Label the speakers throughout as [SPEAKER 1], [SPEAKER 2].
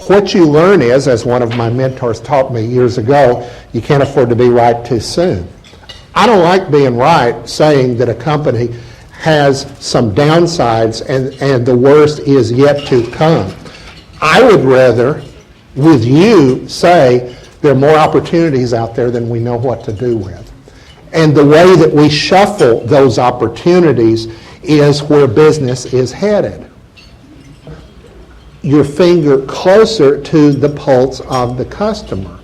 [SPEAKER 1] What you learn is, as one of my mentors taught me years ago, you can't afford to be right too soon. I don't like being right, saying that a company has some downsides and the worst is yet to come. I would rather, with you, say there are more opportunities out there than we know what to do with. And the way that we shuffle those opportunities is where business is headed. Your finger closer to the pulse of the customer.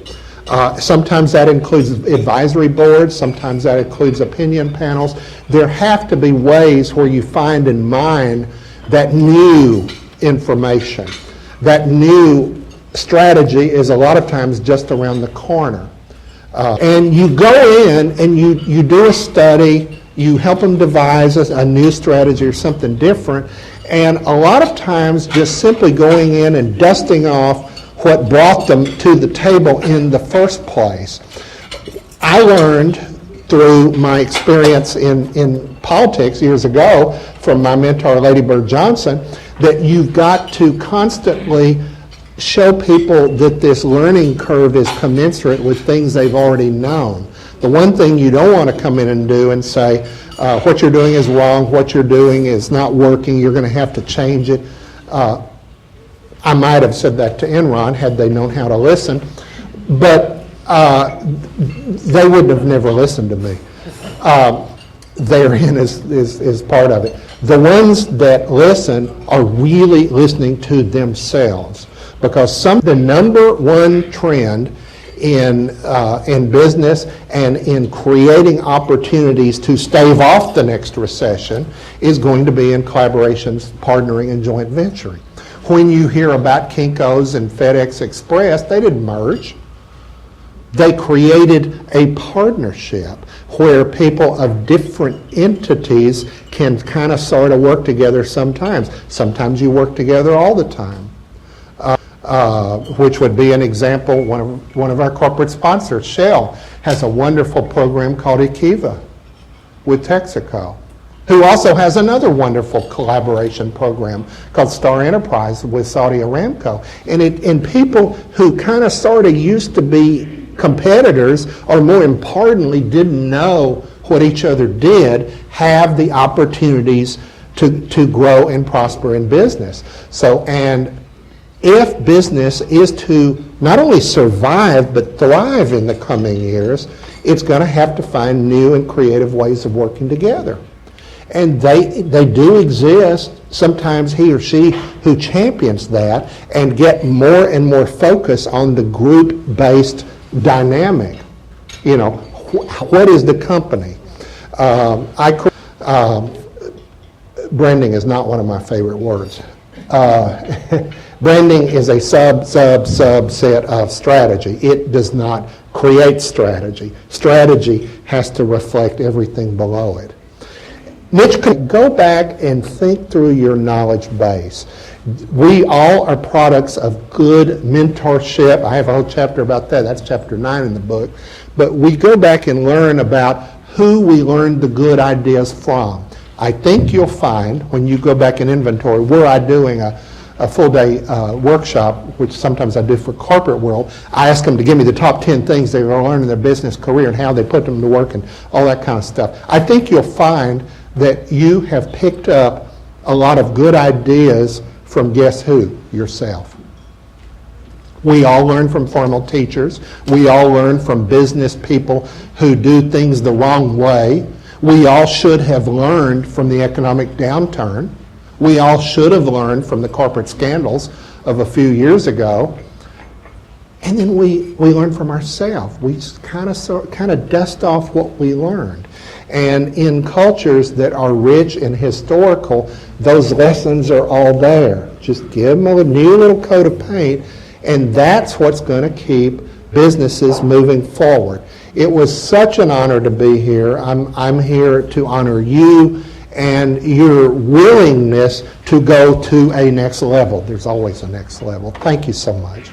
[SPEAKER 1] Sometimes that includes advisory boards, sometimes that includes opinion panels. There have to be ways where you find and mine that new information. That new strategy is a lot of times just around the corner. And you go in and you do a study, you help them devise a new strategy or something different, and a lot of times just simply going in and dusting off what brought them to the table in the first place. I learned through my experience in politics years ago from my mentor, Lady Bird Johnson, that you've got to constantly show people that this learning curve is commensurate with things they've already known. The one thing you don't want to come in and do and say, what you're doing is wrong, what you're doing is not working, you're going to have to change it. I might have said that to Enron had they known how to listen, but they would have never listened to me. Therein is part of it. The ones that listen are really listening to themselves, because the number one trend in business and in creating opportunities to stave off the next recession is going to be in collaborations, partnering, and joint venturing. When you hear about Kinko's and FedEx Express, they didn't merge. They created a partnership where people of different entities can kind of sort of work together sometimes. Sometimes you work together all the time. Which would be an example, one of our corporate sponsors, Shell, has a wonderful program called Ekiva with Texaco, who also has another wonderful collaboration program called Star Enterprise with Saudi Aramco. And people who kind of sort of used to be competitors, or more importantly, didn't know what each other did, have the opportunities to grow and prosper in business. So, and if business is to not only survive but thrive in the coming years, it's going to have to find new and creative ways of working together. And they do exist. Sometimes he or she who champions that and get more and more focus on the group-based dynamic. You know, what is the company? Branding is not one of my favorite words. Branding is a subset of strategy. It does not create strategy. Strategy has to reflect everything below it. Mitch, go back and think through your knowledge base. We all are products of good mentorship. I have a whole chapter about that. That's chapter 9 in the book. But we go back and learn about who we learned the good ideas from. I think you'll find, when you go back and inventory, were I doing a full-day workshop, which sometimes I do for corporate world, I ask them to give me the top 10 things they've learned in their business career and how they put them to work and all that kind of stuff. I think you'll find that you have picked up a lot of good ideas from guess who? Yourself. We all learn from formal teachers. We all learn from business people who do things the wrong way. We all should have learned from the economic downturn. We all should have learned from the corporate scandals of a few years ago. And then we learn from ourselves. We kind of dust off what we learned. And in cultures that are rich and historical, those lessons are all there. Just give them a new little coat of paint, and that's what's going to keep businesses moving forward. It was such an honor to be here. I'm here to honor you and your willingness to go to a next level. There's always a next level. Thank you so much.